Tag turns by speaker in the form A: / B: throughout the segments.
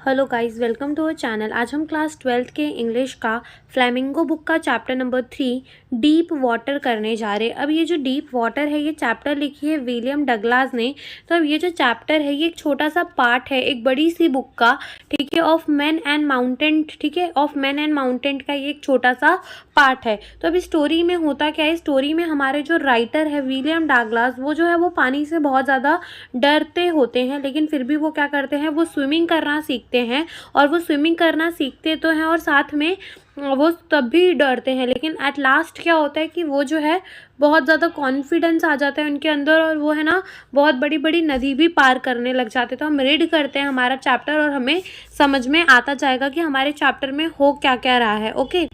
A: Hello guys, welcome to our channel. आज हम class 12th के इंग्लिश का फ्लेमिंगो बुक का चैप्टर नंबर 3 डीप वाटर करने जा रहे हैं। अब ये जो डीप वाटर है, ये चैप्टर लिखी है विलियम डगलास ने। तो अब ये जो चैप्टर है, ये एक छोटा सा पार्ट है एक बड़ी सी बुक का, ठीक है, ऑफ मैन एंड माउंटेन, ठीक है, ऑफ मैन एंड माउंटेन का ये एक छोटा सा पार्ट है। तो अब स्टोरी में होता क्या है, स्टोरी में हमारे जो राइटर है विलियम डगलास, वो जो है वो पानी से बहुत ज़्यादा डरते होते हैं, लेकिन फिर भी वो क्या करते हैं, वो स्विमिंग करना सीखते हैं। और वो स्विमिंग करना सीखते तो हैं और साथ में वो तब भी डरते हैं, लेकिन एट लास्ट क्या होता है कि वो जो है बहुत ज़्यादा कॉन्फिडेंस आ जाता है उनके अंदर, और वो है ना बहुत बड़ी बड़ी नदी भी पार करने लग जाते। तो हम रीड करते हैं हमारा चैप्टर और हमें समझ में आता जाएगा कि हमारे चैप्टर में हो क्या क्या रहा है। Okay,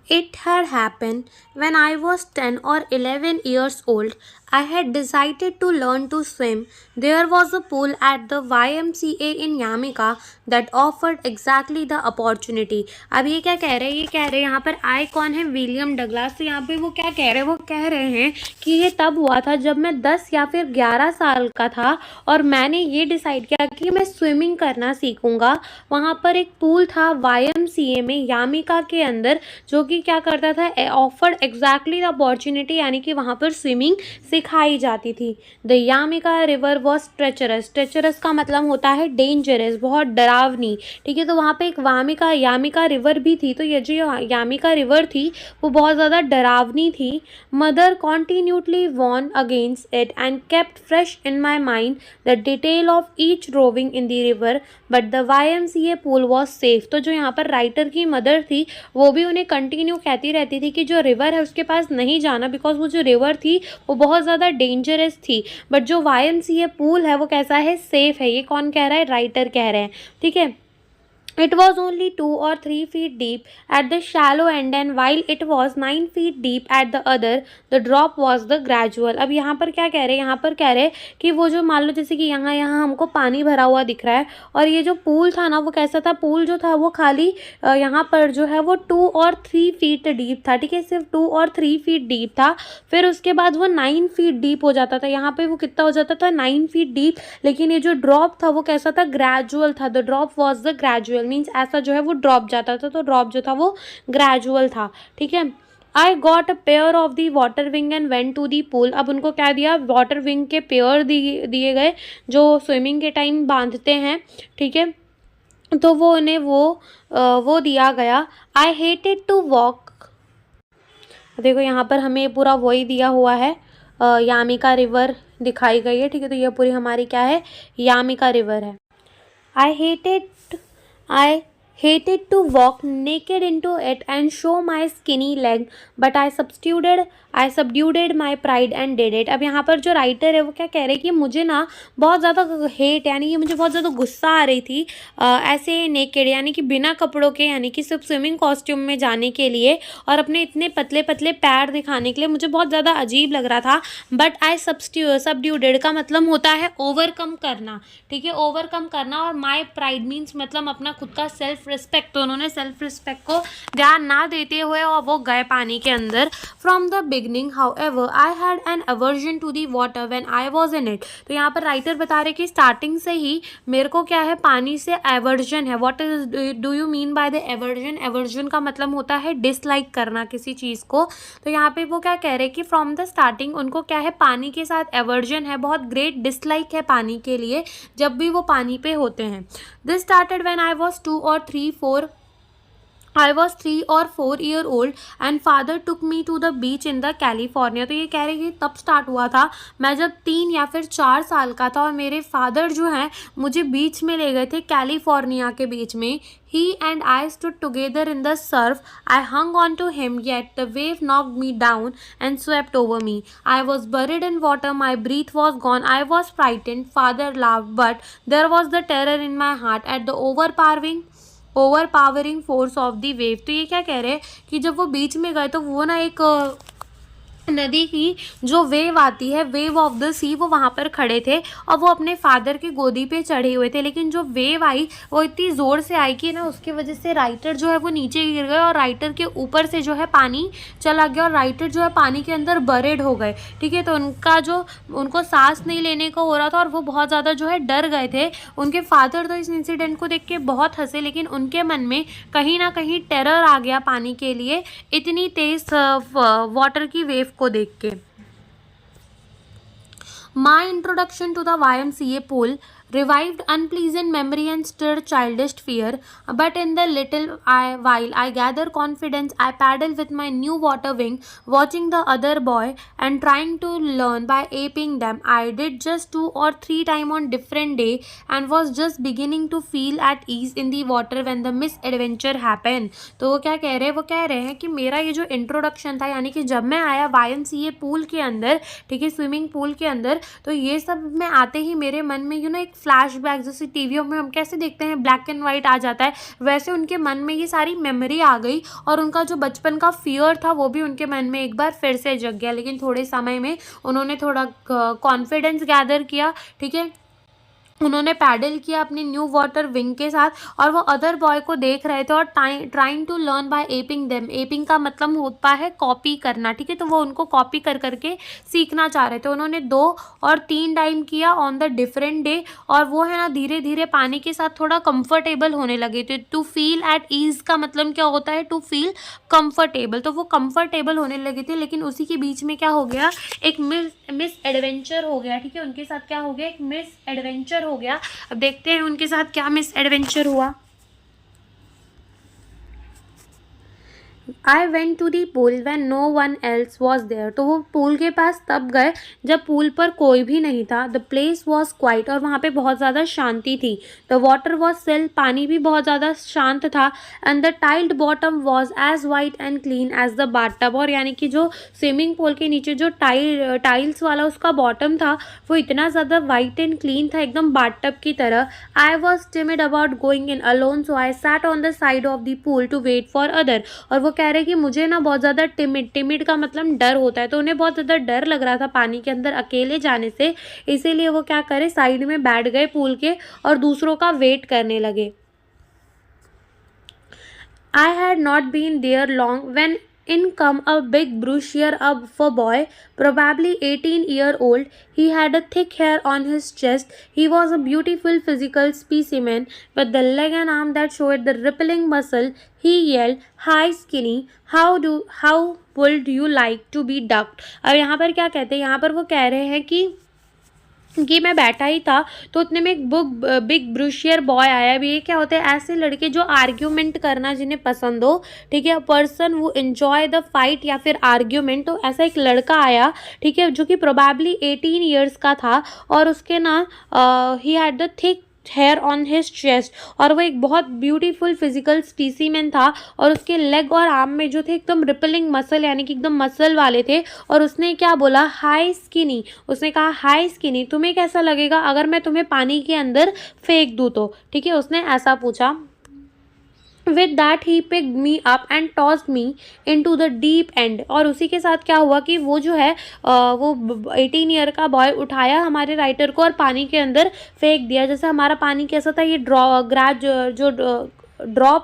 A: It had happened when I was 10 or 11 years old. I had decided to learn to swim. There was a pool at the YMCA in Yamika that offered exactly the opportunity. अब ये क्या कह रहे हैं, ये कह रहे हैं यहाँ पर आई कौन है, विलियम डगलास। तो यहाँ पे वो क्या कह रहे हैं, वो कह रहे हैं कि ये तब हुआ था जब मैं 10 या फिर 11 साल का था और मैंने ये डिसाइड किया कि मैं स्विमिंग करना सीखूंगा। वहाँ पर एक पूल था YMCA में यामिका के अंदर, जो कि क्या करता था, ऑफर्ड एग्जैक्टली द अपॉर्चुनिटी, यानी कि वहाँ पर स्विमिंग सिखाई जाती थी। द यामिका रिवर वॉज ट्रेचरस। ट्रेचरस का मतलब होता है डेंजरस, बहुत डरावनी, ठीक है। तो वहाँ पे एक यामिका रिवर भी थी। तो ये जो यामिका रिवर थी वो बहुत ज़्यादा डरावनी थी। Mother continually warned against it and kept fresh in my mind the detail of each drowning in the river but the YMCA pool was safe. तो जो यहाँ पर राइटर की मदर थी वो भी उन्हें कंटिन्यू कहती रहती थी कि जो रिवर है उसके पास नहीं जाना, बिकॉज वो जो रिवर थी वो बहुत ज़्यादा डेंजरस थी। बट जो YMCA पूल है वो कैसा है, सेफ है। ये कौन कह रहा है, राइटर कह रहे हैं, ठीक है। It was only 2 or 3 feet deep at the shallow end, and while it was 9 feet deep at the other, the drop was the gradual. अब यहाँ पर क्या कह रहे हैं, यहाँ पर कह रहे हैं कि वो जो मान लो जैसे कि यहाँ हमको पानी भरा हुआ दिख रहा है, और ये जो पूल था ना वो कैसा था, पूल जो था वो खाली यहाँ पर जो है वो 2 और 3 फीट डीप था, ठीक है, सिर्फ 2 और 3 फीट डीप था। फिर उसके बाद वो 9 फीट डीप हो जाता था। यहाँ पे वो कितना हो जाता था, 9 फीट डीप। लेकिन ये जो ड्रॉप था वो कैसा था, ग्रेजुअल था। The drop was the gradual, means ऐसा जो है वो ड्रॉप जाता था, तो ड्रॉप जो था वो ग्रेजुअल था, ठीक है। I got a pair of the water wing and went to the pool. अब उनको क्या दिया, वाटर विंग के पेयर दिए गए जो स्विमिंग के टाइम बांधते हैं, ठीक है। तो वो उन्हें वो दिया गया। I hated to walk. देखो यहाँ पर हमें पूरा वही दिया हुआ है, यामिका रिवर दिखाई गई है, ठीक है। तो ये पूरी हमारी क्या है, यामिका रिवर है। I hated to walk naked into it and show my skinny leg, but I subdued my pride and did it. अब यहाँ पर जो राइटर है वो क्या कह रहे हैं कि मुझे ना बहुत ज़्यादा हेट, यानी कि मुझे बहुत ज़्यादा गुस्सा आ रही थी ऐसे नेकेड, यानी कि बिना कपड़ों के, यानी कि सिर्फ स्विमिंग कॉस्ट्यूम में जाने के लिए और अपने इतने पतले पतले पैर दिखाने के लिए मुझे बहुत ज़्यादा अजीब लग रहा था। बट आई सबड्यूडेड का मतलब होता है ओवरकम करना, ठीक है, ओवरकम करना। और माई प्राइड मीन्स मतलब अपना खुद का सेल्फ रिस्पेक्ट। तो उन्होंने सेल्फ रिस्पेक्ट को ध्यान ना देते हुए और वो गए पानी के अंदर। From the beginning however I had an aversion to the water when I was in it. तो यहाँ पर राइटर बता रहे कि स्टार्टिंग से ही मेरे को क्या है, पानी से एवर्जन है। What is do you mean by the aversion? Aversion का मतलब होता है डिसलाइक करना किसी चीज़ को। तो यहाँ पे वो क्या कह रहे हैं कि फ्रॉम द स्टार्टिंग उनको क्या है, पानी के साथ एवर्जन है, बहुत ग्रेट डिसलाइक है पानी के लिए जब भी वो पानी पे होते हैं। This started when I was 2 or 3 or 4 year old and father took me to the beach in the California। तो ये कह रहे हैं कि तब स्टार्ट हुआ था मैं जब 3 या फिर 4 साल का था, और मेरे फादर जो हैं मुझे बीच में ले गए थे, कैलिफोर्निया के बीच में। He and I stood together in the surf. I hung on to him, yet the wave knocked me down and swept over me. I was buried in water. My breath was gone. I was frightened. Father laughed, but there was the terror in my heart at the overpowering force of the wave। तो ये क्या कह रहे हैं कि जब वो बीच में गए तो वो ना एक नदी की जो वेव आती है, वेव ऑफ द सी, वो वहाँ पर खड़े थे और वो अपने फादर की गोदी पे चढ़े हुए थे। लेकिन जो वेव आई वो इतनी ज़ोर से आई कि ना उसकी वजह से राइटर जो है वो नीचे गिर गए और राइटर के ऊपर से जो है पानी चला गया और राइटर जो है पानी के अंदर बरेड हो गए। ठीक है, तो उनको सांस नहीं लेने को हो रहा था और वो बहुत ज़्यादा जो है डर गए थे। उनके फादर तो इस इंसिडेंट को देख के बहुत हंसे, लेकिन उनके मन में कहीं ना कहीं टेरर आ गया पानी के लिए, इतनी तेज वाटर की वेव को देख के। My introduction to the YMCA pool revived unpleasant memory and stirred childish fear, but in the while I gather confidence, I paddle with my new water wing, watching the other boy and trying to learn by aping them. I did just 2 or 3 times on different day and was just beginning to feel at ease in the water when the misadventure happened. तो वो क्या कह रहे हैं, वो कह रहे हैं कि मेरा ये जो इंट्रोडक्शन था, यानी कि जब मैं आया YMCA पूल के अंदर, ठीक है, स्विमिंग पूल के अंदर, तो ये सब में आते ही मेरे मन में एक फ्लैशबैक, जैसे टीवियों में हम कैसे देखते हैं ब्लैक एंड वाइट आ जाता है, वैसे उनके मन में ये सारी मेमोरी आ गई और उनका जो बचपन का फियर था वो भी उनके मन में एक बार फिर से जग गया। लेकिन थोड़े समय में उन्होंने थोड़ा कॉन्फिडेंस गैदर किया, ठीक है, उन्होंने पैडल किया अपनी न्यू वाटर विंग के साथ और वो अदर बॉय को देख रहे थे और trying to learn by aping them. Aping का मतलब होता है कॉपी करना, ठीक है, तो वो उनको कॉपी कर करके सीखना चाह रहे थे। उन्होंने 2 और 3 टाइम किया ऑन द डिफरेंट डे और वो है ना धीरे धीरे पानी के साथ थोड़ा कंफर्टेबल होने लगे थे। टू फील एट ईज का मतलब क्या होता है, टू फील कंफर्टेबल, तो वो कंफर्टेबल होने लगे थे। लेकिन उसी के बीच में क्या हो गया, एक मिस एडवेंचर हो गया, ठीक है, उनके साथ क्या हो गया, एक मिस एडवेंचर हो गया। अब देखते हैं उनके साथ क्या मिस एडवेंचर हुआ। I went to the pool when no one else was there, तो वो पूल के पास तब गए जब पूल पर कोई भी नहीं था। द प्लेस वॉज क्वाइट, और वहाँ पे बहुत ज़्यादा शांति थी। द वाटर वॉज सिल, पानी भी बहुत ज़्यादा शांत था। And the tiled bottom was as white and clean as the bathtub, और यानी कि जो स्विमिंग पूल के नीचे जो टाइल्स वाला उसका बॉटम था वो इतना ज़्यादा वाइट एंड क्लीन था, एकदम बाथटब की तरह। I was timid about going in alone, so I sat on the side of the pool to wait for other. और वो कह रहे कि मुझे ना बहुत ज़्यादा टिमिड का मतलब डर होता है, तो उन्हें बहुत ज़्यादा डर लग रहा था पानी के अंदर अकेले जाने से, इसीलिए वो क्या करे, साइड में बैठ गए पूल के और दूसरों का वेट करने लगे। I had not been there long when in come a big brushier up for boy, probably 18-year-old. He had a thick hair on his chest. He was a beautiful physical specimen with the leg and arm that showed the rippling muscle. He yelled, "Hi skinny, how would you like to be ducked?" अब यहाँ पर क्या कहते हैं, यहाँ पर वो कह रहे हैं कि मैं बैठा ही था तो उतने में एक बिग ब्रूशियर बॉय आया। अभी ये क्या होते हैं, ऐसे लड़के जो आर्ग्यूमेंट करना जिन्हें पसंद हो, ठीक है, पर्सन वो एंजॉय द फाइट या फिर आर्ग्यूमेंट, तो ऐसा एक लड़का आया, ठीक है, जो कि प्रोबेबली 18 ईयर्स का था और उसके ना he had the thick hair on his chest, और वो एक बहुत ब्यूटीफुल फिजिकल स्पीसीमेन था और उसके लेग और आर्म में जो थे एकदम रिपलिंग मसल, यानी कि एकदम मसल वाले थे। और उसने क्या बोला, हाई स्किनी, उसने कहा हाई स्किनी, तुम्हें कैसा लगेगा अगर मैं तुम्हें पानी के अंदर फेंक दूँ तो, ठीक है, उसने ऐसा पूछा। With that he picked me up and tossed me into the deep end, और उसी के साथ क्या हुआ कि वो जो है वो 18 ईयर का बॉय उठाया हमारे राइटर को और पानी के अंदर फेंक दिया। जैसे हमारा पानी कैसा था, ये ड्रॉप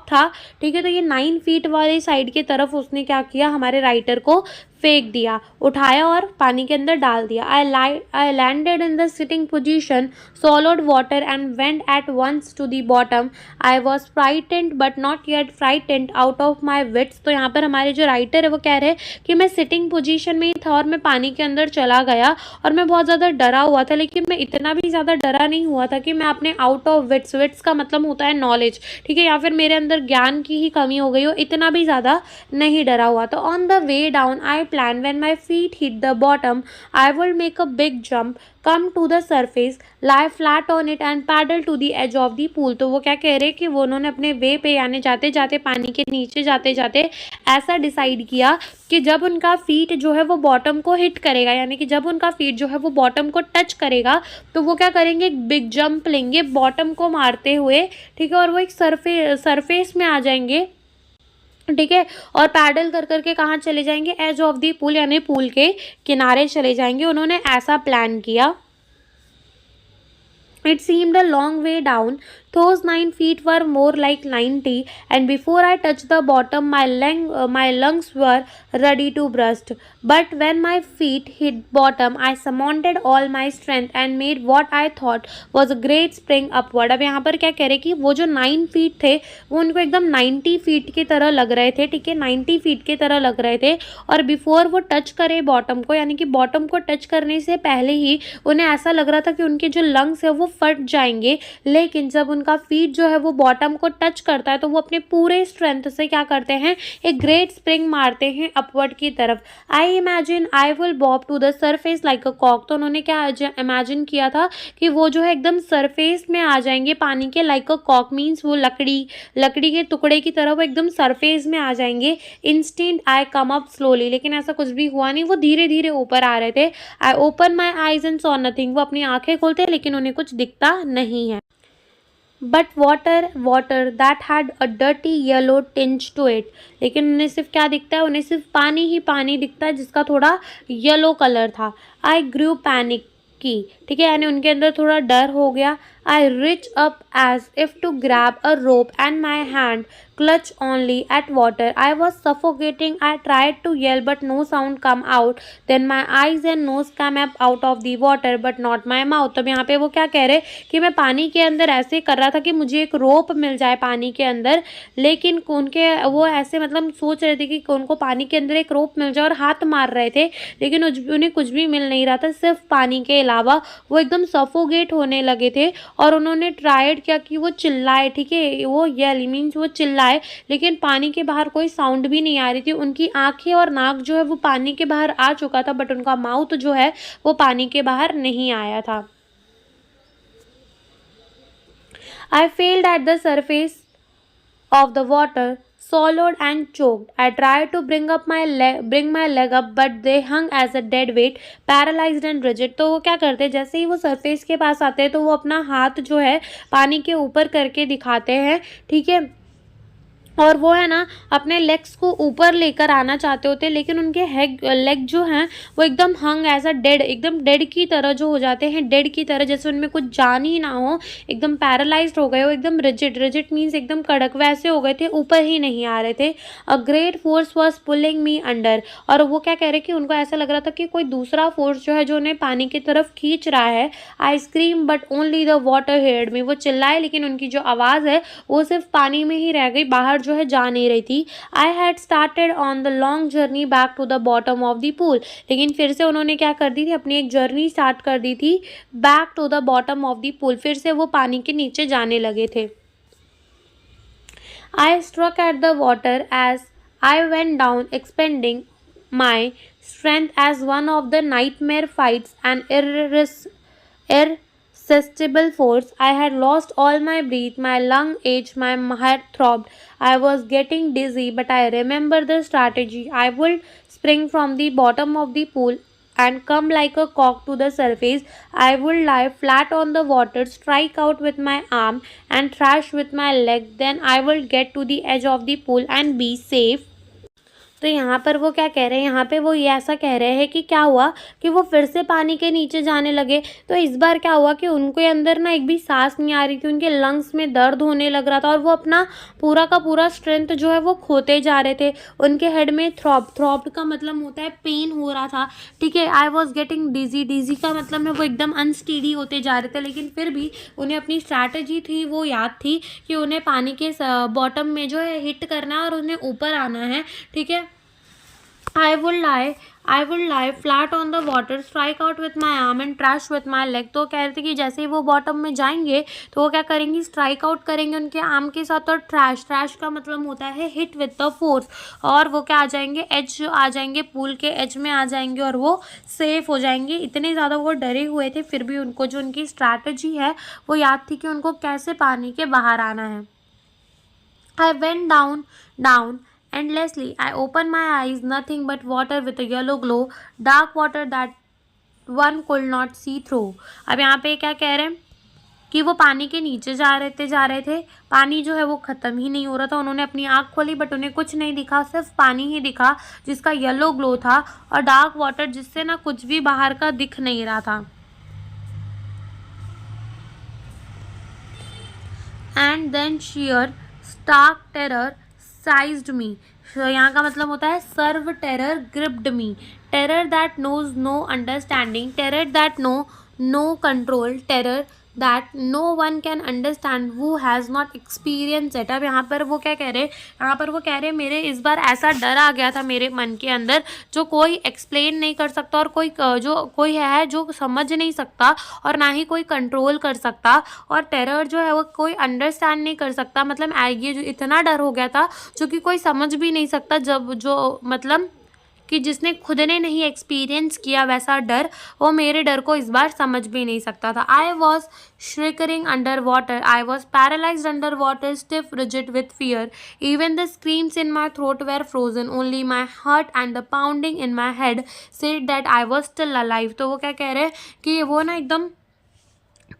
A: था, ठीक है, तो ये 9 फीट वाली साइड की तरफ उसने क्या किया, हमारे राइटर को फेंक दिया, उठाया और पानी के अंदर डाल दिया। I landed in the sitting position, swallowed water and went at once to the bottom. I was frightened but not yet frightened out of my wits. तो यहाँ पर हमारे जो राइटर है वो कह रहे हैं कि मैं सिटिंग पोजीशन में ही था और मैं पानी के अंदर चला गया और मैं बहुत ज़्यादा डरा हुआ था, लेकिन मैं इतना भी ज़्यादा डरा नहीं हुआ था कि मैं अपने आउट ऑफ विट्स, विट्स का मतलब होता है नॉलेज, ठीक है, या फिर मेरे अंदर ज्ञान की ही कमी हो गई हो, इतना भी ज़्यादा नहीं डरा हुआ। तो on the way down I plan when my feet hit the bottom, I will make a big jump, come to the surface, lie flat on it and paddle to the edge of the pool। तो वो क्या कह रहे हैं कि वो उन्होंने अपने वे पे यानी जाते जाते पानी के नीचे जाते जाते ऐसा डिसाइड किया कि जब उनका फीट जो है वो बॉटम को हिट करेगा, यानी कि जब उनका फीट जो है वो बॉटम को टच करेगा तो वो क्या करेंगे, एक बिग जंप लेंगे बॉटम को मारते हुए, ठीक है, और वो एक सरफेस में आ जाएंगे ठीक है। और पैडल कर करके कहाँ चले जाएंगे, एज ऑफ द पूल यानी पूल के किनारे चले जाएंगे। उन्होंने ऐसा प्लान किया। It seemed a long way down. Those 9 feet were more like 90, and before I touched the bottom, my lungs were ready to burst. But when my feet hit bottom, I summoned all my strength and made what I thought was a great spring upward. अब यहाँ पर क्या कह रहे कि वो जो 9 feet थे वो उनको एकदम 90 फीट की तरह लग रहे थे। ठीक है, 90 फीट की तरह लग रहे थे। और बिफोर वो टच करे बॉटम को, यानी कि बॉटम को टच करने से पहले ही उन्हें ऐसा लग रहा था कि उनके जो लंग्स है वो फट जाएंगे। लेकिन जब उनका फीट जो है वो बॉटम को टच करता है तो वो अपने पूरे स्ट्रेंथ से क्या करते हैं, एक ग्रेट स्प्रिंग मारते हैं अपवर्ड की तरफ। I imagine I will bob to the surface like a कॉक। तो उन्होंने क्या इमेजिन किया था कि वो जो है एकदम सरफेस में आ जाएंगे पानी के, लाइक अ कॉक मीन्स वो लकड़ी के टुकड़े की तरह वो एकदम सरफेस में आ जाएंगे। इंस्टेंट आई कम अप स्लोली, लेकिन ऐसा कुछ भी हुआ नहीं, वो धीरे धीरे ऊपर आ रहे थे। I open my eyes and saw nothing. वो अपनी आंखें खोलते हैं लेकिन उन्हें कुछ दिखता नहीं है। But water that had a dirty yellow tinge to it. लेकिन उन्हें सिर्फ क्या दिखता है, उन्हें सिर्फ पानी ही पानी दिखता है जिसका थोड़ा येलो कलर था। आई ग्रू पैनिक की, ठीक है, यानी उनके अंदर थोड़ा डर हो गया। I reach up as if to grab a rope and my hand clutch only at water. I was suffocating. I tried to yell but no sound come out. Then my eyes and nose came up out of the water but not my mouth. तब यहाँ पे वो क्या कह रहे कि मैं पानी के अंदर ऐसे कर रहा था कि मुझे एक रोप मिल जाए पानी के अंदर, लेकिन उनके वो ऐसे मतलब सोच रहे थे कि उनको पानी के अंदर एक रोप मिल जाए और हाथ मार रहे थे, लेकिन उन्हें कुछ भी मिल नहीं रहा था सिर्फ पानी के अलावा। वो एकदम सफोकेट होने लगे थे और उन्होंने ट्राइड किया कि वो चिल्लाए, ठीक है, वो येल मीन्स वो चिल्लाए, लेकिन पानी के बाहर कोई साउंड भी नहीं आ रही थी। उनकी आंखें और नाक जो है वो पानी के बाहर आ चुका था बट उनका माउथ जो है वो पानी के बाहर नहीं आया था। I failed at the surface of the water, swallowed and choked. I tried to bring my leg up, but they hung as a dead weight, paralyzed and rigid. तो वो क्या करते हैं, जैसे ही वो सरफेस के पास आते हैं तो वो अपना हाथ जो है पानी के ऊपर करके दिखाते हैं, ठीक है, और वो है ना अपने लेग्स को ऊपर लेकर आना चाहते होते हैं, लेकिन उनके लेग जो हैं वो एकदम हंग एज अ डेड, एकदम डेड की तरह जो हो जाते हैं, डेड की तरह, जैसे उनमें कुछ जान ही ना हो, एकदम पैरालाइज्ड हो गए हो, एकदम रिजिड मीन्स एकदम कड़क वैसे हो गए थे, ऊपर ही नहीं आ रहे थे। A great force was pulling me under. और वो क्या कह रहे कि उनको ऐसा लग रहा था कि कोई दूसरा फोर्स जो है जो उन्हें पानी की तरफ खींच रहा है। I scream but only the water heard me. वो चिल्लाए लेकिन उनकी जो आवाज़ है वो सिर्फ पानी में ही रह गई, बाहर जो है जा नहीं रही थी। I had started on the long journey back to the bottom of the pool. लेकिन फिर से उन्होंने क्या कर दी थी, अपनी एक जर्नी स्टार्ट कर दी थी back to the bottom of the pool. फिर से वो पानी के नीचे जाने लगे थे। I struck at the water as I went down, expending my strength as one of the nightmare fights, an irresistible force. I had lost all my breath, my lung ached, my head throbbed. I was getting dizzy, but I remembered the strategy. I would spring from the bottom of the pool and come like a cock to the surface. I would lie flat on the water, strike out with my arm, and thrash with my leg. Then I would get to the edge of the pool and be safe. तो यहाँ पर वो क्या कह रहे हैं, यहाँ पे वो ये ऐसा कह रहे हैं कि क्या हुआ कि वो फिर से पानी के नीचे जाने लगे। तो इस बार क्या हुआ कि उनके अंदर ना एक भी सांस नहीं आ रही थी, उनके लंग्स में दर्द होने लग रहा था और वो अपना पूरा का पूरा स्ट्रेंथ जो है वो खोते जा रहे थे। उनके हेड में थ्रॉब का मतलब होता है पेन हो रहा था, ठीक है। आई वॉज गेटिंग डिजी का मतलब में वो एकदम अनस्टेडी होते जा रहे थे, लेकिन फिर भी उन्हें अपनी स्ट्रैटेजी थी वो याद थी कि उन्हें पानी के बॉटम में जो है हिट करना है और उन्हें ऊपर आना है, ठीक है। I would lie flat on the water, strike out with my arm and trash with my leg. तो कह रहे थे कि जैसे ही वो बॉटम में जाएंगे तो वो क्या करेंगी, स्ट्राइक आउट करेंगे उनके आर्म के साथ, और ट्रैश का मतलब होता है हिट विद द फोर्स, और वो क्या आ जाएंगे, एज आ जाएंगे, पूल के एज में आ जाएंगे और वो सेफ हो जाएंगे। इतने ज़्यादा वो डरे हुए थे फिर भी उनको जो उनकी स्ट्रैटेजी है वो याद थी कि उनको कैसे पानी के बाहर आना है। I went down endlessly. I opened my eyes, nothing but water with a yellow glow, dark water that one could not see through. अब यहाँ पे क्या कह रहे हैं कि वो पानी के नीचे जा रहे थे। पानी जो है वो ख़त्म ही नहीं हो रहा था। उन्होंने अपनी आँख खोली बट उन्हें कुछ नहीं दिखा, सिर्फ पानी ही दिखा जिसका येलो ग्लो था, और डार्क वाटर जिससे ना कुछ भी बाहर का दिख नहीं रहा था। And then sheer stark terror seized me. यहाँ का मतलब होता है serve terror gripped me, terror that knows no understanding, terror that no control, terror that no one can understand who has not experience it. अब यहाँ पर वो क्या कह रहे हैं, यहाँ पर वो कह रहे हैं मेरे इस बार ऐसा डर आ गया था मेरे मन के अंदर जो कोई एक्सप्लेन नहीं कर सकता, और कोई है जो समझ नहीं सकता, और ना ही कोई कंट्रोल कर सकता, और टेरर जो है वो कोई अंडरस्टैंड नहीं कर सकता। मतलब ये जो इतना डर हो गया था जो कि कोई समझ भी नहीं सकता, जब जो मतलब कि जिसने खुद ने नहीं एक्सपीरियंस किया वैसा डर, वो मेरे डर को इस बार समझ भी नहीं सकता था। I was shrieking under water, I was paralysed under water, stiff rigid with fear, even the screams in my throat were frozen, only my heart and the pounding in my head said that I was still alive. तो वो क्या कह रहे हैं कि वो ना एकदम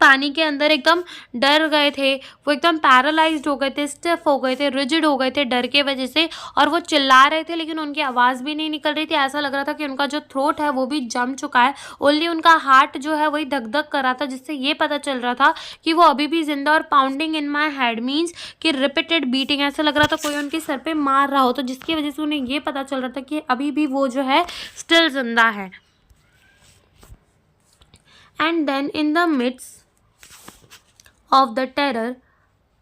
A: पानी के अंदर एकदम डर गए थे, वो एकदम पैरालाइज्ड हो गए थे, स्टिफ हो गए थे, रिजिड हो गए थे डर के वजह से, और वो चिल्ला रहे थे लेकिन उनकी आवाज़ भी नहीं निकल रही थी। ऐसा लग रहा था कि उनका जो थ्रोट है वो भी जम चुका है, ओनली उनका हार्ट जो है वही धक धक कर रहा था, जिससे ये पता चल रहा था कि वो अभी भी जिंदा। और pounding in my head means कि रिपीटेड बीटिंग, ऐसा लग रहा था कोई उनके सर पे मार रहा हो, तो जिसकी वजह से उन्हें ये पता चल रहा था कि अभी भी वो जो है स्टिल जिंदा है। And then in the midst of the terror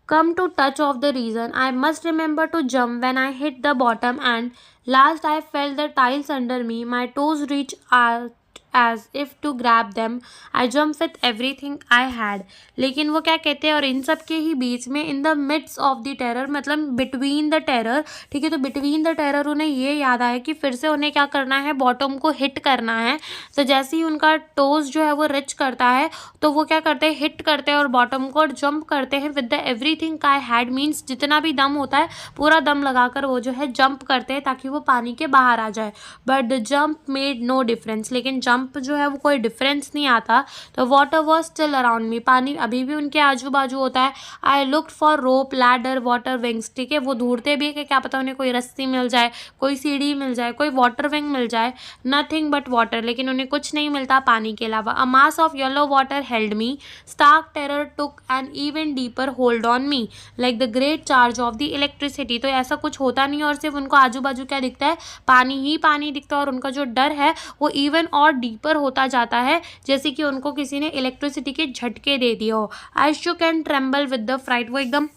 A: come to touch of the reason, I must remember to jump when I hit the bottom, and last I felt the tiles under me, my toes reach out as if to grab them, I jumped with everything I had। लेकिन वो क्या कहते हैं, और इन सब के ही बीच में in the midst of the terror, मतलब between the terror, ठीक है, तो between the terror उन्हें ये याद आया कि फिर से उन्हें क्या करना है, बॉटम को हिट करना है। तो जैसे ही उनका टोज जो है वो रिच करता है तो वो क्या करते हैं, हिट करते हैं और बॉटम को जंप करते हैं with the everything I had, means जितना भी दम होता है पूरा दम लगाकर वो जो है जंप करते हैं ताकि वो पानी के बाहर आ जाए। But the jump made no difference, लेकिन जंप जो है वो कोई डिफरेंस नहीं आता। तो water was still around me, पानी अभी भी उनके आजू बाजू होता है। I looked for rope, ladder, water wings, ठीक है, वो ढूंढते भी है कि क्या पता उन्हें कोई रस्सी मिल जाए, कोई सीढ़ी मिल जाए, कोई वाटर विंग मिल जाए। नथिंग बट वाटर, लेकिन उन्हें कुछ नहीं मिलता पानी के अलावा। A mass of yellow water held me, stark terror took an even deeper hold on me like the great charge of the electricity. तो ऐसा कुछ होता नहीं और सिर्फ उनको आजू बाजू क्या दिखता है, पानी ही पानी दिखता है, और उनका जो डर है वो इवन और डीपर होता जाता है, जैसे कि उनको किसी ने इलेक्ट्रिसिटी के झटके दे दिए हो। I shook and tremble with the fright, वो एकदम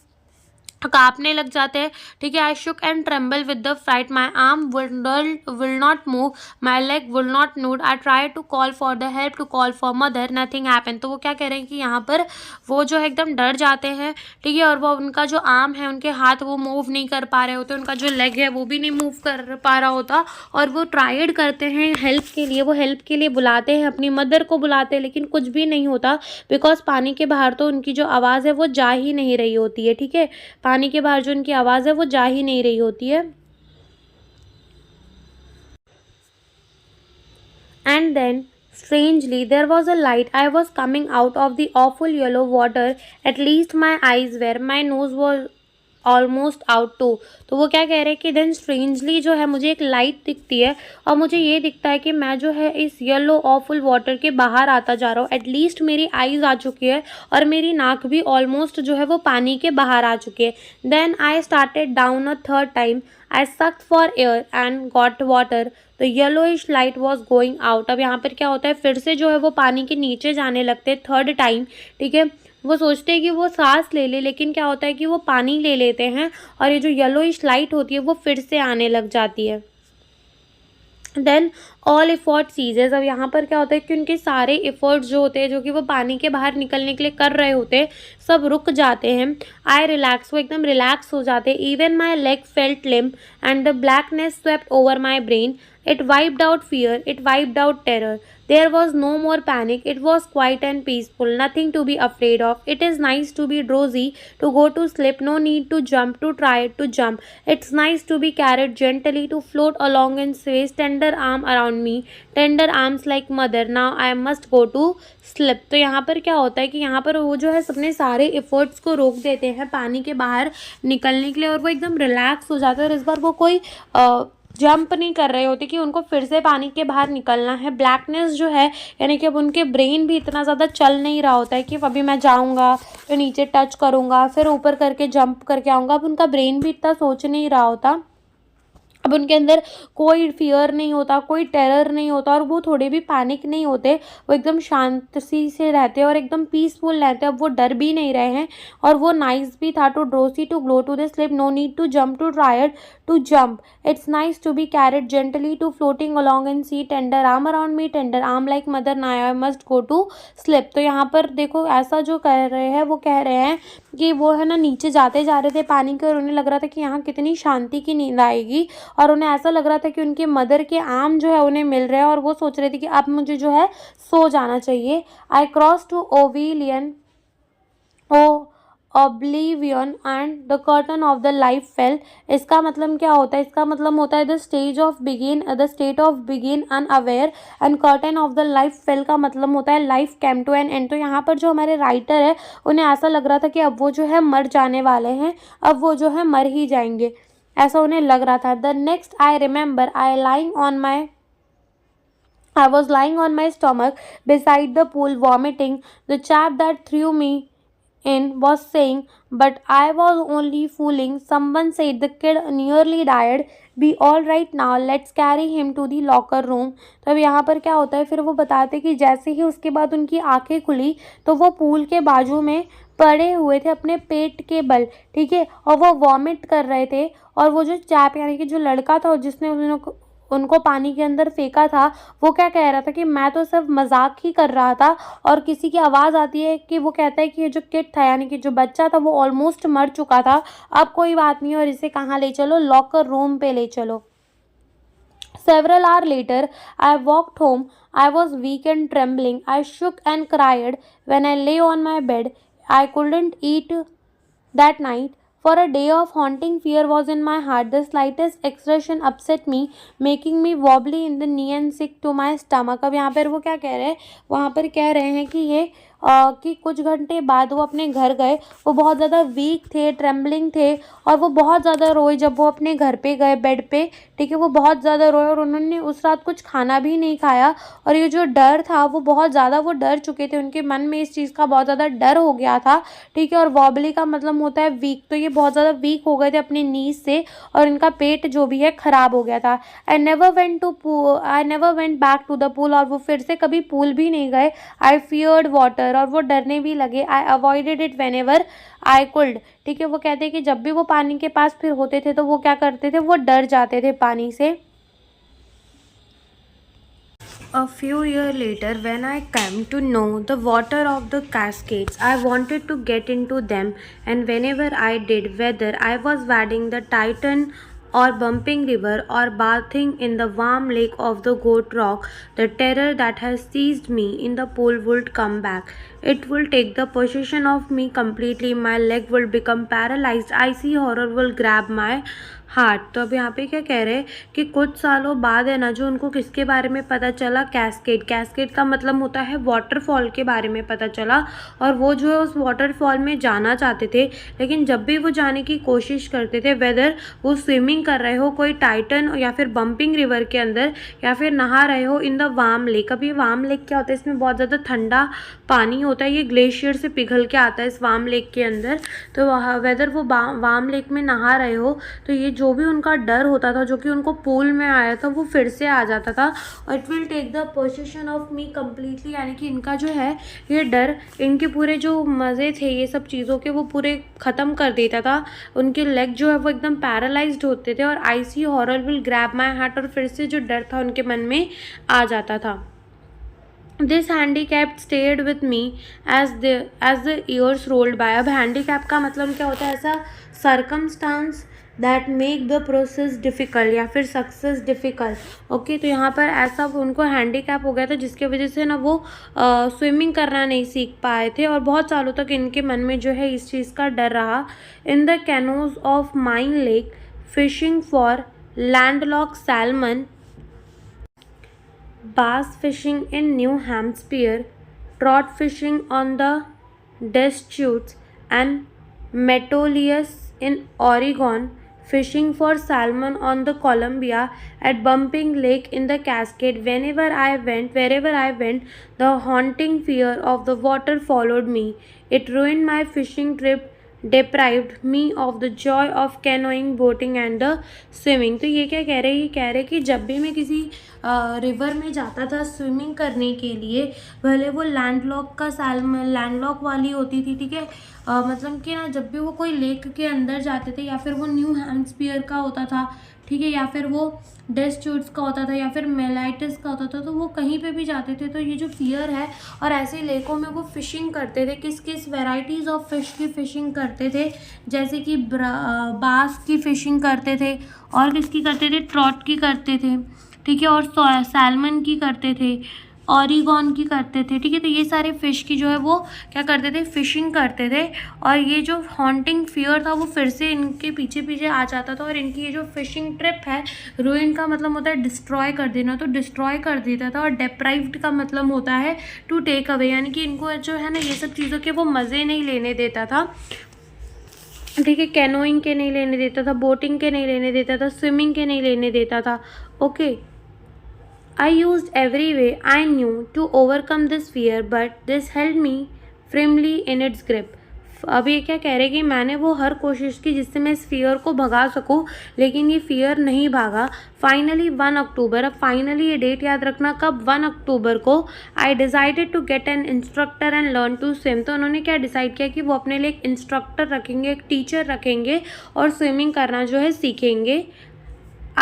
A: कांपने लग जाते हैं, ठीक है। I shook and tremble with the fright, my arm will not move, my leg will not move, I try to call for the help, to call for mother, nothing happen. तो वो क्या कह रहे हैं कि यहाँ पर वो जो है एकदम डर जाते हैं, ठीक है, और वो उनका जो आर्म है, उनके हाथ वो मूव नहीं कर पा रहे होते, उनका जो लेग है वो भी नहीं मूव कर पा रहा होता, और वो ट्राइड करते हैं हेल्प के लिए, वो हेल्प के लिए बुलाते हैं, अपनी मदर को बुलाते हैं, लेकिन कुछ भी नहीं होता बिकॉज पानी के बाहर तो उनकी जो आवाज़ है वो जा ही नहीं रही होती है, ठीक है, पानी के बाहर जो उनकी आवाज़ है वो जा ही नहीं रही होती है। And then strangely there was a light, I was coming out of the awful yellow water, at least my eyes were, my nose was almost out too. तो वो क्या कह रहे हैं कि देन स्ट्रेंजली जो है मुझे एक लाइट दिखती है और मुझे ये दिखता है कि मैं जो है इस येलो ऑफुल वाटर के बाहर आता जा रहा हूँ, एटलीस्ट मेरी आईज आ चुकी है और मेरी नाक भी ऑलमोस्ट जो है वो पानी के बाहर आ चुकी है। Then I started down a third time, I sucked for air and got water, तो yellowish light was going out. अब यहाँ पर क्या होता है, फिर से जो है वो पानी के नीचे जाने लगते हैं थर्ड टाइम, ठीक है, वो सोचते हैं कि वो सांस ले ले, लेकिन क्या होता है कि वो पानी ले लेते हैं और ये जो येलोइश लाइट होती है वो फिर से आने लग जाती है। देन ऑल एफर्ट सीजेस, अब यहाँ पर क्या होता है कि उनके सारे एफर्ट्स जो होते हैं जो कि वो पानी के बाहर निकलने के लिए कर रहे होते हैं सब रुक जाते हैं। आई रिलैक्स, वो एकदम रिलैक्स हो जाते हैं। Even my leg felt limp and the blackness swept over my brain, it wiped out fear, it wiped out terror. There was no more panic. It was quiet and peaceful. Nothing to be afraid of. It is nice to be drowsy, to go to sleep. No need to jump, to try to jump. It's nice to be carried gently, to float along in space. Tender arm around me. Tender arms like mother. Now I must go to slip. तो यहाँ पर क्या होता है कि यहाँ पर वो जो है अपने सारे एफर्ट्स को रोक देते हैं पानी के बाहर निकलने के लिए, और वो एकदम रिलैक्स हो जाते हैं, और इस बार वो कोई जंप नहीं कर रहे होते कि उनको फिर से पानी के बाहर निकलना है। ब्लैकनेस जो है यानी कि अब उनके ब्रेन भी इतना ज़्यादा चल नहीं रहा होता है कि अभी मैं जाऊँगा तो नीचे टच करूँगा फिर ऊपर करके जंप करके आऊँगा। अब उनका ब्रेन भी इतना सोच नहीं रहा होता। अब उनके अंदर कोई फियर नहीं होता, कोई टेरर नहीं होता, और वो थोड़े भी पैनिक नहीं होते। वो एकदम शांति से रहते हैं और एकदम पीसफुल रहते हैं। अब वो डर भी नहीं रहे हैं, और वो नाइस भी था। Too drowsy to glow to the sleep, no need to jump, too tried to jump. It's nice to be carried gently, to floating along in sea. Tender arm around me, tender arm like mother, now I must go to sleep. तो यहाँ पर देखो ऐसा जो कह रहे हैं, वो कह रहे हैं कि वो है ना नीचे जाते जा रहे थे पानी के, और उन्हें लग रहा था कि यहाँ कितनी शांति की नींद आएगी, और उन्हें ऐसा लग रहा था कि उनके मदर के आर्म जो है उन्हें मिल रहे हैं, और वो सोच रहे थे कि अब मुझे जो है सो जाना चाहिए। I cross to oblivion oh oblivion and the curtain of the life fell। इसका मतलब क्या होता है? इसका मतलब होता है the state of begin unaware and curtain of the life fell का मतलब होता है life came to an end। तो यहाँ पर जो हमारे राइटर है उन्हें ऐसा लग रहा था कि अब वो जो है मर जाने वाले हैं, अब वो जो है मर ही जाएंगे, ऐसा उन्हें लग रहा था। The next I remember I was lying on my stomach beside the pool vomiting. The chap that threw me in was saying, but I was only fooling. Someone said the kid nearly died. Be all right now. Let's carry him to the locker room। तो अब यहाँ पर क्या होता है, फिर वो बताते कि जैसे ही उसके बाद उनकी आंखें खुली तो वो पूल के बाजू में पड़े हुए थे अपने पेट के बल, ठीक है, और वो वॉमिट कर रहे थे। और वो जो चैप यानी कि जो लड़का था जिसने उनको पानी के अंदर फेंका था, वो क्या कह रहा था कि मैं तो सिर्फ मजाक ही कर रहा था। और किसी की आवाज़ आती है कि वो कहता है कि ये जो किड था यानी कि जो बच्चा था वो ऑलमोस्ट मर चुका था, अब कोई बात नहीं, और इसे कहाँ ले चलो? लॉकर रूम पे ले चलो। Several hours later, I walked home. I was weak and trembling. I shook and cried when I lay on my bed. I couldn't eat that night, for a day of haunting fear was in my heart. The slightest expression upset me, making me wobbly in the knee and sick to my stomach। अब यहाँ पर वो क्या कह रहे हैं? वहाँ पर कह रहे हैं कि ये कि कुछ घंटे बाद वो अपने घर गए। वो बहुत ज़्यादा वीक थे, ट्रेम्बलिंग थे, और वो बहुत ज़्यादा रोए जब वो अपने घर पे गए बेड पे, ठीक है। वो बहुत ज़्यादा रोए और उन्होंने उस रात कुछ खाना भी नहीं खाया। और ये जो डर था वो बहुत ज़्यादा वो डर चुके थे, उनके मन में इस चीज़ का बहुत ज़्यादा डर हो गया था, ठीक है। और वॉबली का मतलब होता है वीक, तो ये बहुत ज़्यादा वीक हो गए थे अपनी नीज से, और इनका पेट जो भी है ख़राब हो गया था। I never went back to the pool, और वो फिर से कभी पूल भी नहीं गए। आई फियर्ड वाटर, और वो डरने भी लगे। I avoided it whenever I could, ठीक है। वो कहते हैं कि जब भी वो पानी के पास फिर होते थे तो वो क्या करते थे? वो डर जाते थे पानी से। A few years later, when I came to know the water of the cascades, I wanted to get into them, and whenever I did, whether I was wading the Titan or bumping river or bathing in the warm lake of the Goat Rock, the terror that has seized me in the pool would come back. It will take the possession of me completely. My leg will become paralyzed. Icy horror will grab my heart. तो अब यहाँ पे क्या कह रहे हैं कि कुछ सालों बाद है ना जो उनको किसके बारे में पता चला? कैस्केड। कैस्केड का मतलब होता है वाटरफॉल के बारे में पता चला, और वो जो है उस वाटरफॉल में जाना चाहते थे, लेकिन जब भी वो जाने की कोशिश करते थे, वेदर वो स्विमिंग कर रहे हो कोई टाइटन या फिर बम्पिंग रिवर के अंदर, या फिर नहा रहे हो इन द वार्म लेक। अब ये वार्म लेक क्या होता है? इसमें बहुत ज़्यादा ठंडा पानी होता है, ये ग्लेशियर से पिघल के आता है इस वार्म लेक के अंदर। तो वेदर वो वार्म लेक में नहा रहे हो, तो ये जो भी उनका डर होता था जो कि उनको पूल में आया था वो फिर से आ जाता था। और it will take the possession of me completely, यानी कि इनका जो है ये डर, इनके पूरे जो मज़े थे ये सब चीज़ों के, वो पूरे ख़त्म कर देता था। उनके लेग जो है वो एकदम पैरालाइज्ड होते थे, और IC horror will grab my heart, और फिर से जो डर था उनके मन में आ जाता था। This handicap stayed with me as the years rolled by. अब हैंडीकैप का मतलब क्या होता है? ऐसा circumstance that make the process difficult या फिर सक्सेस डिफ़िकल्ट। ओके, तो यहाँ पर ऐसा उनको हैंडीकैप हो गया था जिसकी वजह से ना वो स्विमिंग करना नहीं सीख पाए थे और बहुत सालों तक इनके मन में जो है इस चीज़ का डर रहा। In the canoes of Maine lake fishing for landlocked salmon, bass fishing in New Hampshire, trout fishing on the Deschutes, and Metolius in Oregon, fishing for salmon on the Columbia, at Bumping Lake in the Cascade. Wherever I went, the haunting fear of the water followed me. It ruined my fishing trip, deprived me of the joy of canoeing, boating and the swimming। तो ये क्या कह रहे हैं, ये कह रहे हैं कि जब भी मैं किसी रिवर में जाता था स्विमिंग करने के लिए, भले वो लैंडलॉक वाली होती थी, ठीक है, मतलब कि ना जब भी वो कोई लेक के अंदर जाते थे या फिर वो न्यू हैम्पशायर का होता था, ठीक है, या फिर वो डेस्ट्यूट्स का होता था या फिर मेलाइटिस का होता था, तो वो कहीं पे भी जाते थे तो ये जो फियर है, और ऐसे लेकों में वो फिशिंग करते थे। किस किस वेराइटीज़ ऑफ फिश की फ़िशिंग करते थे, जैसे कि बास की फ़िशिंग करते थे, और किसकी करते थे, ट्रॉट की करते थे, ठीक है, और सैल्मन की करते थे, ऑरिगॉन की करते थे, ठीक है। तो ये सारे फ़िश की जो है वो क्या करते थे, फ़िशिंग करते थे। और ये जो हॉन्टिंग फियर था वो फिर से इनके पीछे पीछे आ जाता था, और इनकी ये जो फ़िशिंग ट्रिप है, रूइन का मतलब होता है डिस्ट्रॉय कर देना, तो डिस्ट्रॉय कर देता था। और डेप्राइव्ड का मतलब होता है टू टेक अवे, यानी कि इनको जो है ना ये सब चीज़ों के वो मज़े नहीं लेने देता था, ठीक है, कैनोइंग के नहीं लेने देता था, बोटिंग के नहीं लेने देता था, स्विमिंग के नहीं लेने देता था। Okay, I used every way I knew to overcome this fear, but this held me firmly in its grip. अब ये क्या कह रहे हैं कि मैंने वो हर कोशिश की जिससे मैं इस फियर को भगा सकूं, लेकिन ये फियर नहीं भागा। फाइनली 1 अक्टूबर, अब फाइनली ये डेट याद रखना कब, 1 अक्टूबर को, I decided to get an instructor and learn to swim. तो उन्होंने क्या डिसाइड किया कि वो अपने लिए एक इंस्ट्रक्टर रखेंगे, एक टीचर रखेंगे, और स्विमिंग करना जो है सीखेंगे।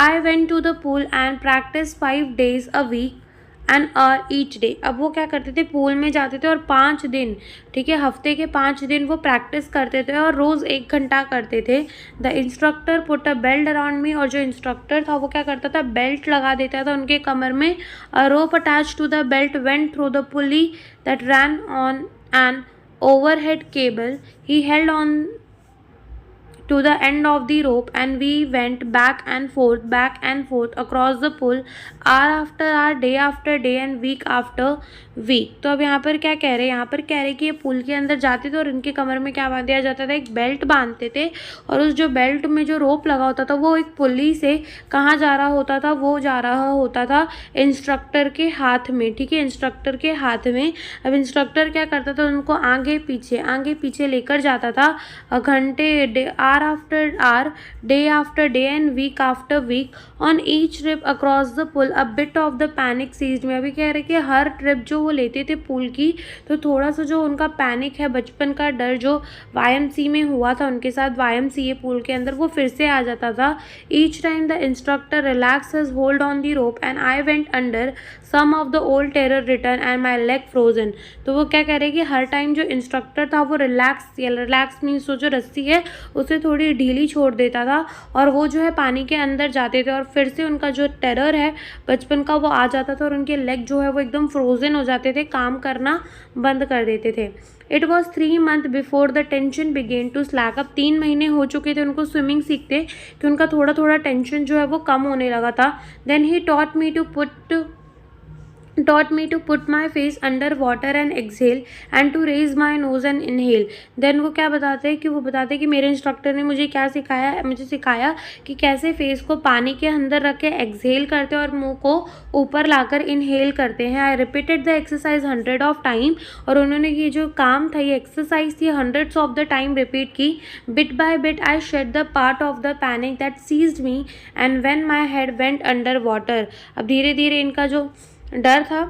A: I went to the pool and practiced 5 days a week, an hour each day। अब वो क्या करते थे, पूल में जाते थे और 5 दिन, ठीक है, हफ्ते के 5 दिन वो प्रैक्टिस करते थे और रोज़ 1 घंटा करते थे। The instructor put a belt around me, और जो इंस्ट्रक्टर था वो क्या करता था, बेल्ट लगा देता था उनके कमर में। A rope attach to the belt went through the pulley that ran on an overhead cable। He held on to the end of the rope and we went back and forth across the pool, hour after hour, day after day and week after week। तो अब यहाँ पर क्या कह रहे हैं, यहाँ पर कह रहे हैं कि ये पुल के अंदर जाते थे और इनके कमर में क्या बांध दिया जाता था, एक बेल्ट बांधते थे, और उस जो बेल्ट में जो रोप लगा होता था वो एक पुली से कहाँ जा रहा होता था, वो जा रहा होता था इंस्ट्रक्टर के हाथ में, ठीक है, इंस्ट्रक्टर के हाथ में। अब इंस्ट्रक्टर क्या करता था, उनको आगे पीछे लेकर जाता था, घंटे, hour after hour, day after day and week after week on each trip across the pool। a bit of the panic seized me। अभी कह रहे कि हर ट्रिप जो वो लेते थे पूल की, तो थोड़ा सा जो उनका पैनिक है, बचपन का डर जो YMCA में हुआ था उनके साथ, YMCA पूल के अंदर, वो फिर से आ जाता था। each time the instructor relaxed his hold on the rope and I went under, some of the old terror returned and my leg frozen। तो वो क्या कह रहे कि हर टाइम जो इंस्ट्रक्टर था वो रिलैक्स मीन्स जो रस्सी है उसे थोड़ी ढीली छोड़ देता था, और वो जो है पानी के अंदर जाते थे, और फिर से उनका जो टेरर है बचपन का वो आ जाता था, और उनके लेग जो है वो एकदम फ्रोजन हो जाते थे, काम करना बंद कर देते थे। It was 3 months before the tension began to slack. अब 3 महीने हो चुके थे उनको स्विमिंग सीखते कि उनका थोड़ा थोड़ा टेंशन जो है वो कम होने लगा था। Then he taught me to put my face under water and exhale and to raise my nose and inhale। Then वो क्या बताते हैं कि कि मेरे इंस्ट्रक्टर ने मुझे सिखाया कि कैसे फेस को पानी के अंदर रख के एक्सहेल करते हैं और मुंह को ऊपर लाकर इनहेल करते हैं। I repeated the exercise 100 of time, और उन्होंने ये जो काम था, ये एक्सरसाइज थी, 100 ऑफ द टाइम रिपीट की। Bit by bit I shed the part of the panic that seized me and when my head went under water. अब धीरे धीरे इनका जो डर था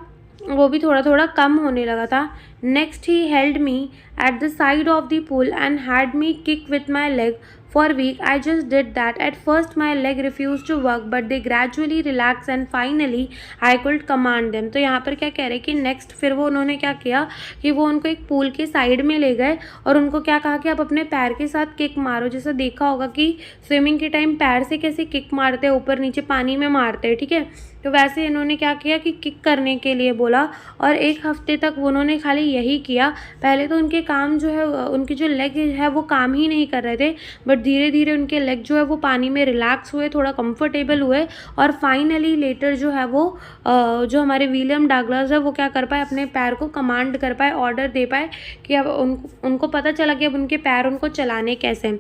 A: वो भी थोड़ा थोड़ा कम होने लगा था। Next he held me at the side of the pool and had me kick with my leg for week. I just did that. At first my leg refused to work but they gradually relaxed and finally I could command them. तो यहाँ पर क्या कह रहे हैं कि next फिर वो उन्होंने क्या किया कि वो उनको एक पूल के साइड में ले गए और उनको क्या कहा कि आप अपने पैर के साथ किक मारो. जैसा देखा होगा कि स्विमिंग के टाइम पैर से कैसे किक मारते हैं, ऊपर नीचे पानी में मारते हैं, ठीक है. तो वैसे इन्होंने क्या किया कि किक करने के लिए बोला और एक हफ्ते तक उन्होंने खाली यही किया. पहले तो उनके काम जो है उनके जो लेग है वो काम ही नहीं कर रहे थे, बट धीरे धीरे उनके लेग जो है वो पानी में रिलैक्स हुए, थोड़ा कंफर्टेबल हुए और फाइनली लेटर जो है वो जो हमारे विलियम डगलस है वो क्या कर पाए, अपने पैर को कमांड कर पाए, ऑर्डर दे पाए कि अब उनको पता चला कि अब उनके पैर उनको चलाने कैसे हैं.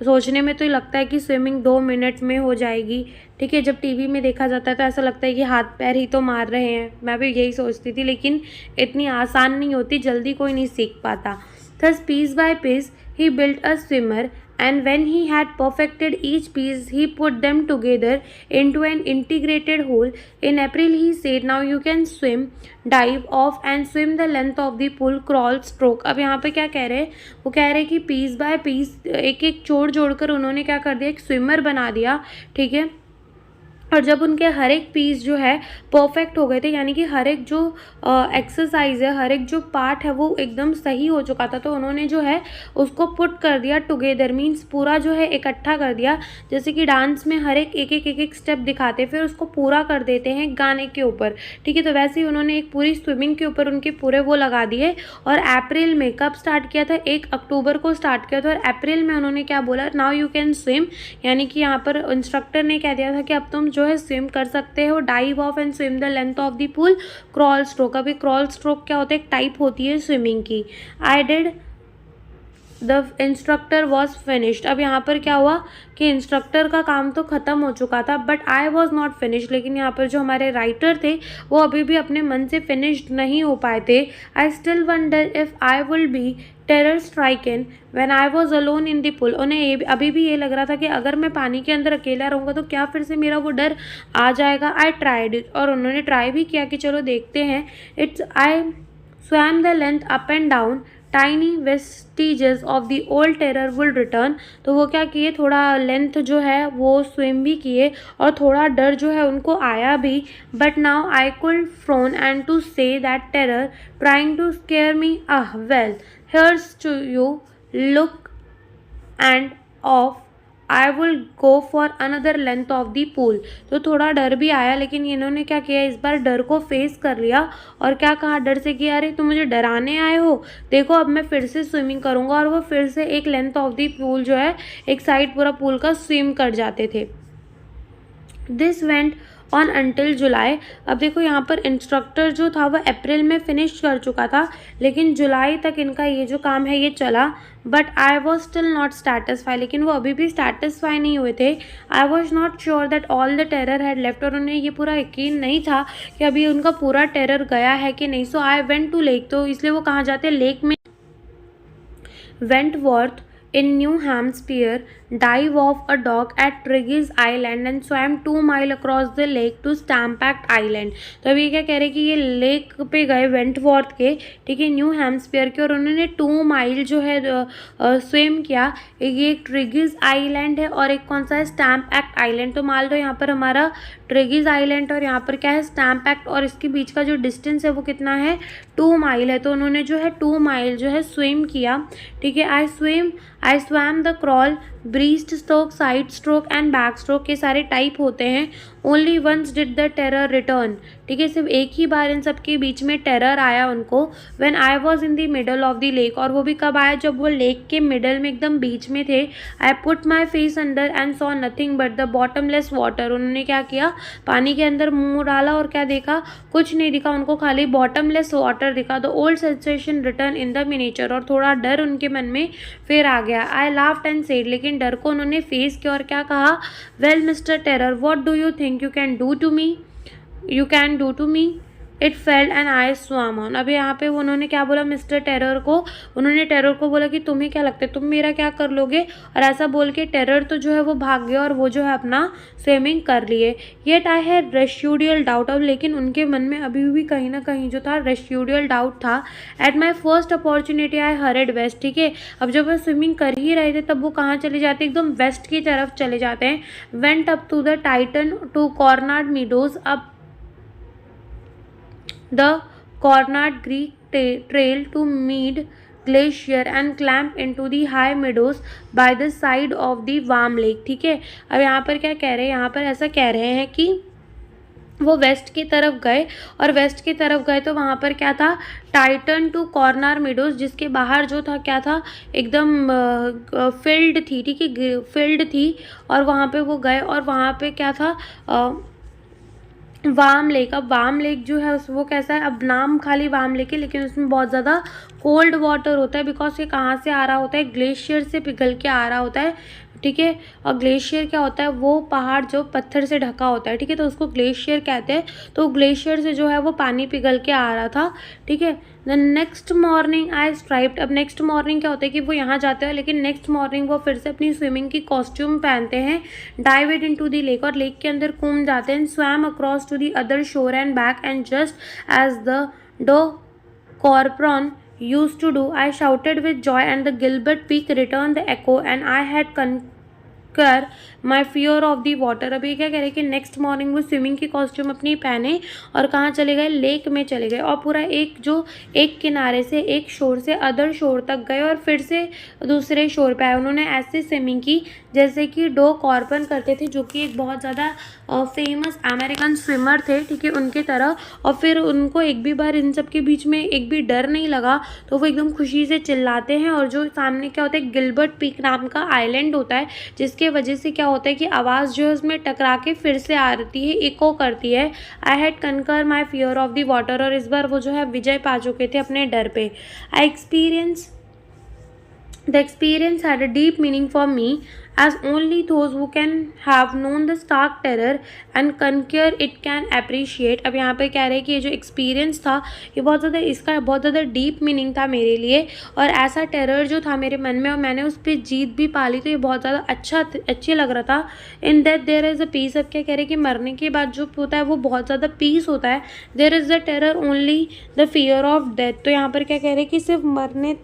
A: सोचने में तो लगता है कि स्विमिंग 2 मिनट में हो जाएगी, ठीक है. जब टीवी में देखा जाता है तो ऐसा लगता है कि हाथ पैर ही तो मार रहे हैं. मैं भी यही सोचती थी, लेकिन इतनी आसान नहीं होती, जल्दी कोई नहीं सीख पाता. Thus piece by piece he built a swimmer and when he had perfected each piece he put them together into an integrated whole. In April he said, now you can swim, dive off and swim the length of the pool, crawl, stroke. अब यहाँ पे क्या कह रहे हैं, वो कह रहे हैं कि पीस बाय पीस एक एक जोड़ कर उन्होंने क्या कर दिया, एक स्विमर बना दिया, ठीक है. और जब उनके हर एक पीस जो है परफेक्ट हो गए थे, यानी कि हर एक जो एक्सरसाइज है, हर एक जो पार्ट है वो एकदम सही हो चुका था, तो उन्होंने जो है उसको पुट कर दिया टुगेदर, मीन्स पूरा जो है इकट्ठा कर दिया. जैसे कि डांस में हर एक स्टेप दिखाते फिर उसको पूरा कर देते हैं गाने के ऊपर, ठीक है. तो वैसे ही उन्होंने एक पूरी स्विमिंग के ऊपर उनके पूरे वो लगा दिए. और अप्रैल में कब स्टार्ट किया था, 1 अक्टूबर को स्टार्ट किया था. और अप्रैल में उन्होंने क्या बोला, नाउ यू कैन स्विम, यानी कि यहाँ पर इंस्ट्रक्टर ने कह दिया था कि अब तुम जो है स्विम कर सकते हो. Dive of and swim the length of the pool, crawl stroke. अभी क्रॉल स्ट्रोक क्या होता है, एक टाइप होती है स्विमिंग की. I did the instructor was finished. अब यहाँ पर क्या हुआ कि इंस्ट्रक्टर का काम तो ख़त्म हो चुका था, but I was not finished. लेकिन यहाँ पर जो हमारे राइटर थे वो अभी भी अपने मन से फिनिश्ड नहीं हो पाए थे. I still wonder if I will be terror stricken when I was alone in the pool. उन्हें ये अभी भी ये लग रहा था कि अगर मैं पानी के अंदर अकेला रहूँगा तो क्या फिर से मेरा वो डर आ जाएगा. आई ट्राइड इट, और उन्होंने ट्राई भी किया कि चलो देखते हैं. It's I swam the length up and down, tiny vestiges of the old terror will return. तो वो क्या किए, थोड़ा लेंथ जो है वो स्विम भी किए और थोड़ा डर जो है उनको आया भी. But now I could frown and to say that terror trying to scare me, well here's to you, look and off, I will go for another length of the pool. तो थोड़ा डर भी आया, लेकिन इन्होंने क्या किया, इस बार डर को फेस कर लिया और क्या कहा डर से कि अरे तुम मुझे डराने आए हो, देखो अब मैं फिर से स्विमिंग करूँगा. और वो फिर से एक लेंथ ऑफ द पूल जो है एक साइड पूरा पूल का स्विम कर जाते थे. दिस वेंट ऑन अंटिल जुलाई. अब देखो यहाँ पर इंस्ट्रक्टर जो था वो अप्रैल में फिनिश कर चुका था, लेकिन जुलाई तक इनका ये जो काम है ये चला. But I was still not satisfy, लेकिन वो अभी भी सेटिस्फाई नहीं हुए थे. I was not sure that all the terror had left, और उन्हें ये पूरा यकीन नहीं था कि अभी उनका पूरा टेरर गया है कि नहीं. सो आई वेंट टू लेक, तो इसलिए वो कहाँ जाते हैं, लेक में. Wentworth in New Hampshire, dive off a dock at Triggs Island and swam 2 miles across the lake to Stampact Island. तो अभी क्या कह रहे हैं कि ये लेक पे गए वेंटवॉर्थ के, ठीक है, न्यू हैम्पशायर के, और उन्होंने 2 माइल जो है स्विम किया. ये एक ट्रिगिस आइलैंड है और एक कौन सा है, स्टैम्प एक्ट आइलैंड. तो मान लो यहाँ पर हमारा ट्रिगिस आइलैंड और यहाँ पर क्या है, स्टैम्प एक्ट, और इसके बीच का जो डिस्टेंस है वो कितना है, 2 माइल है. तो उन्होंने जो है 2 माइल जो है स्विम किया, ठीक है. I swam the crawl, breast stroke, side stroke and back stroke, के सारे टाइप होते हैं. Only once did the terror return, ठीक है, सिर्फ एक ही बार इन सबके बीच में टेरर आया उनको. When I was in the middle of the lake, और वो भी कब आया, जब वो लेक के मिडल में एकदम बीच में थे. I put my face under and saw nothing but the bottomless water. उन्होंने क्या किया, पानी के अंदर मुंह डाला और क्या देखा, कुछ नहीं दिखा उनको, खाली बॉटमलेस वाटर दिखा. The old sensation return in the miniature, और थोड़ा डर उनके मन में फिर आ गया. आई लाफ्ड एंड सेड, लेकिन डर को उन्होंने फेस किया और क्या कहा, well mister terror, what do you think you can do to me, it fled and I swam on. अब यहाँ पे उन्होंने क्या बोला मिस्टर टेरर को, उन्होंने टेरर को बोला कि तुम्हें क्या लगता है, तुम मेरा क्या कर लोगे, और ऐसा बोल के टेरर तो जो है वो भाग गया और वो जो है अपना स्विमिंग कर लिए। येट आई हैड रेस्यूडियल डाउट, अब लेकिन उनके मन में अभी भी कहीं ना कहीं जो था रेस्यूडियल डाउट था। At my first opportunity I hurried west, ठीक है। अब जब वो स्विमिंग कर ही रहे थे तब वो कहाँ चले जाते, एकदम वेस्ट की तरफ चले जाते हैं। Went up to the Tieton to Cornard Meadows, अब the Cornard Creek trail to Mead Glacier and climb into the high meadows by the side of the warm lake, ठीक है। अब यहाँ पर क्या कह रहे हैं, यहाँ पर ऐसा कह रहे हैं कि वो वेस्ट की तरफ गए, और वेस्ट की तरफ गए तो वहाँ पर क्या था, टाइटन टू कॉर्नर मीडोज, जिसके बाहर जो था क्या था, एकदम फील्ड थी, ठीक है, फील्ड थी, और वहाँ पे वो गए और वहाँ पे क्या था, वार्म लेक। अब वार्म लेक जो है वो कैसा है, अब नाम खाली वार्म लेक है लेकिन उसमें बहुत ज़्यादा कोल्ड वाटर होता है, बिकॉज ये कहाँ से आ रहा होता है, ग्लेशियर से पिघल के आ रहा होता है, ठीक है। और ग्लेशियर क्या होता है, वो पहाड़ जो पत्थर से ढका होता है, ठीक है, तो उसको ग्लेशियर कहते हैं। तो ग्लेशियर से जो है वो पानी पिघल के आ रहा था, ठीक है। The next morning I striped, अब नेक्स्ट मॉर्निंग क्या होता है कि वो यहाँ जाते हैं लेकिन नेक्स्ट मॉर्निंग वो फिर से अपनी स्विमिंग की कॉस्ट्यूम पहनते हैं, dive it into the lake, और लेक के अंदर कूद जाते हैं, swam across to the other shore and back, and just as the Doc Corpron used to do, I shouted with joy and the Gilbert Peak returned the echo and I had कर my fear of the water. अभी क्या कह रहे हैं कि next morning वो swimming की costume अपनी पहने और कहाँ चले गए, लेक में चले गए, और पूरा एक किनारे से एक शोर से अदर शोर तक गए और फिर से दूसरे शोर पे आए। उन्होंने ऐसे स्विमिंग की जैसे कि डो कॉर्पन करते थे, जो कि एक बहुत ज़्यादा फेमस अमेरिकन स्विमर थे, ठीक है, उनके तरह। और फिर उनको एक भी बार इन सब के बीच में एक भी डर नहीं लगा, तो वो एकदम खुशी से चिल्लाते हैं। और जो सामने क्या होता है, गिलबर्ट पीक नाम का आइलैंड होता है, जिसके वजह से क्या होता है कि आवाज़ जो है उसमें टकरा के फिर से आती है, इको करती है। I had conquer my fear of the water, और इस बार वो जो है विजय पा चुके थे अपने डर पे। The experience had a deep meaning for me, as only those who can have known the stark terror and conquer it can appreciate। अब यहाँ पे कह रहे हैं कि ये जो एक्सपीरियंस था ये बहुत ज़्यादा, इसका बहुत ज़्यादा डीप मीनिंग था मेरे लिए, और ऐसा टेरर जो था मेरे मन में और मैंने उस पर जीत भी पाली, तो ये बहुत ज़्यादा अच्छी लग रहा था। In death there is a peace. अब क्या कह रहे हैं कि मरने के बाद जो होता है वो बहुत ज़्यादा पीस होता है। There is the terror only the fear of death. तो यहाँ पर क्या कह रहे हैं कि सिर्फ मरने,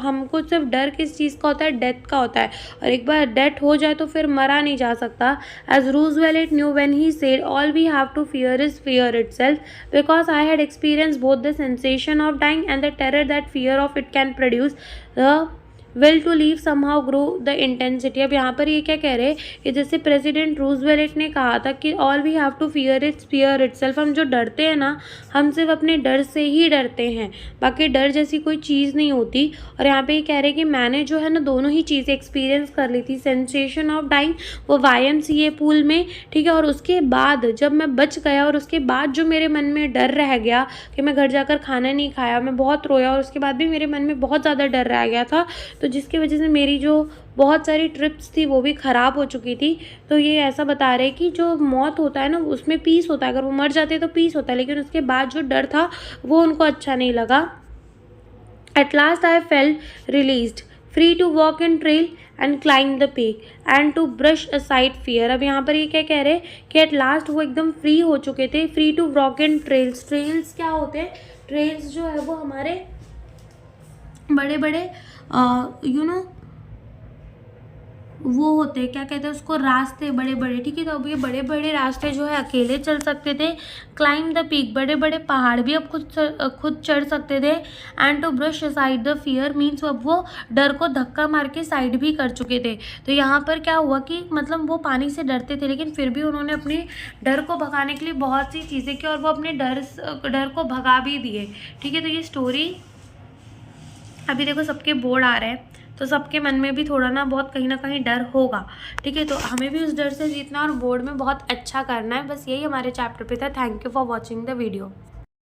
A: हमको सिर्फ डर किस चीज़ का होता है, डेथ का होता है, और एक बार डेथ हो जाए तो फिर मरा नहीं जा सकता। As Roosevelt knew when he said all we have to fear is fear itself, because I had experience both the sensation of dying and the terror that fear of it can produce. The will to live somehow grow the intensity. अब यहाँ पर ये क्या कह रहे हैं कि जैसे प्रेसिडेंट रूजवेल्ट ने कहा था कि all we have to fear itself, हम जो डरते हैं ना, हम सिर्फ अपने डर से ही डरते हैं, बाकी डर जैसी कोई चीज़ नहीं होती। और यहाँ पे ये कह रहे हैं कि मैंने जो है ना दोनों ही चीज़ें एक्सपीरियंस कर ली थी, सेंसेशन ऑफ डाइंग वो YMCA पूल में, ठीक है, और उसके बाद जब मैं बच गया और उसके बाद जो मेरे मन में डर रह गया कि मैं घर जाकर खाना नहीं खाया, मैं बहुत रोया, और उसके बाद भी मेरे मन में बहुत ज़्यादा डर रह गया था, तो जिसकी वजह से मेरी जो बहुत सारी ट्रिप्स थी वो भी ख़राब हो चुकी थी। तो ये ऐसा बता रहे हैं कि जो मौत होता है ना उसमें पीस होता है, अगर वो मर जाते तो पीस होता है, लेकिन उसके बाद जो डर था वो उनको अच्छा नहीं लगा। At last I felt released, free to walk in trail and climb the peak and to brush aside fear. अब यहाँ पर ये क्या कह रहे हैं कि एट लास्ट वो एकदम फ्री हो चुके थे, free to walk in trails. Trails क्या होते हैं, ट्रेल्स जो है वो हमारे बड़े बड़े वो होते हैं, क्या कहते हैं उसको, रास्ते बड़े बड़े, ठीक है। तो अब ये बड़े बड़े रास्ते जो है अकेले चल सकते थे। क्लाइंब द पीक, बड़े बड़े पहाड़ भी अब खुद चढ़ सकते थे। And to brush aside the fear means अब वो डर को धक्का मार के साइड भी कर चुके थे। तो यहाँ पर क्या हुआ कि मतलब वो पानी से डरते थे लेकिन फिर भी उन्होंने अपने डर को भगाने के लिए बहुत सी चीज़ें की और वो अपने डर को भगा भी दिए, ठीक है। तो ये स्टोरी अभी देखो सबके बोर्ड आ रहे हैं तो सबके मन में भी थोड़ा ना बहुत कहीं ना कहीं डर होगा, ठीक है। तो हमें भी उस डर से जीतना और बोर्ड में बहुत अच्छा करना है, बस यही हमारे चैप्टर पे था। Thank you for watching the video.